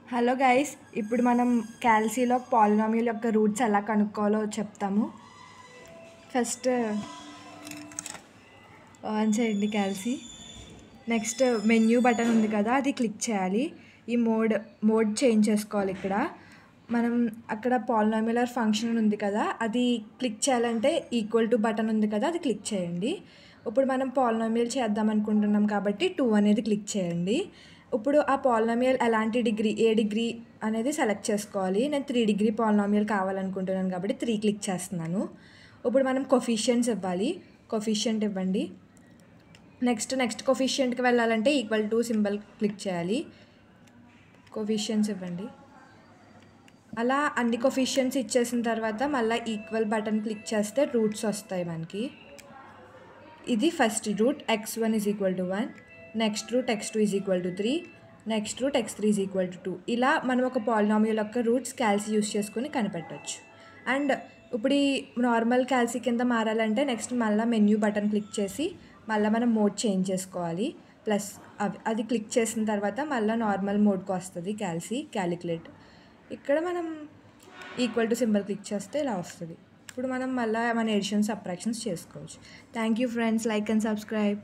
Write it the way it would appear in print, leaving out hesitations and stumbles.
Hello guys, ఇప్పుడు మనం క్యాల్సీలో polynomial యొక్క రూట్స్ ఎలా కనుక్కోవాలో చెప్తాము. ఫస్ట్ ఆన్ చేయండి క్యాల్సీ. నెక్స్ట్ మెన్యూ బటన్ ఉంది కదా, అది క్లిక్ చేయాలి. ఈ మోడ్ చేంజ్ చేసుకోవాలి. ఇక్కడ మనం అక్కడ పాలినామియల్ ఫంక్షన్ ఉంది కదా, అది క్లిక్ చేయాలంటే ఈక్వల్ టు బటన్ ఉంది కదా, అది క్లిక్ చేయండి. ఇప్పుడు మనం పాలినామియల్ చేద్దాం అనుకుంటున్నాం కాబట్టి 2 అనేది క్లిక్ చేయండి. ఇప్పుడు ఆ పాలినామియల్ ఎలాంటి డిగ్రీ, ఏ డిగ్రీ అనేది సెలెక్ట్ చేసుకోవాలి. నేను 3 డిగ్రీ పాలినామియల్ కావాలనుకుంటున్నాను కాబట్టి 3 క్లిక్ చేస్తున్నాను. ఇప్పుడు మనం కొఫిషియంట్స్ ఇవ్వాలి. కొఫిషియంట్ ఇవ్వండి. నెక్స్ట్ కొఫిషియంట్కి వెళ్ళాలంటే ఈక్వల్ టు సింబల్ క్లిక్ చేయాలి. కొఫిషియంట్స్ ఇవ్వండి. అలా అన్ని కొఫిషియంట్స్ ఇచ్చేసిన తర్వాత మళ్ళీ ఈక్వల్ బటన్ క్లిక్ చేస్తే రూట్స్ వస్తాయి మనకి. ఇది first root x1 is equal to 1, next root x2 is equal to 3, next root x3 is equal to 2. ఇలా మనం ఒక పాలినామియల్ యొక్క రూట్స్ క్యాల్సీ యూస్ చేసుకొని కనిపెట్టవచ్చు. అండ్ ఇప్పుడు ఈ నార్మల్ క్యాల్సీ కింద మారాలంటే నెక్స్ట్ మళ్ళీ మెన్యూ బటన్ క్లిక్ చేసి మళ్ళీ మనం మోడ్ చేంజ్ చేసుకోవాలి. ప్లస్ అది క్లిక్ చేసిన తర్వాత మళ్ళీ నార్మల్ మోడ్కి వస్తుంది క్యాలిక్యులేట్. ఇక్కడ మనం ఈక్వల్ టు సింబల్ క్లిక్ చేస్తే ఇలా వస్తుంది. ఇప్పుడు మనం మళ్ళీ మన ఎడిషన్స్ సబ్ట్రాక్షన్స్ చేసుకోవచ్చు. Thank you friends, like and subscribe.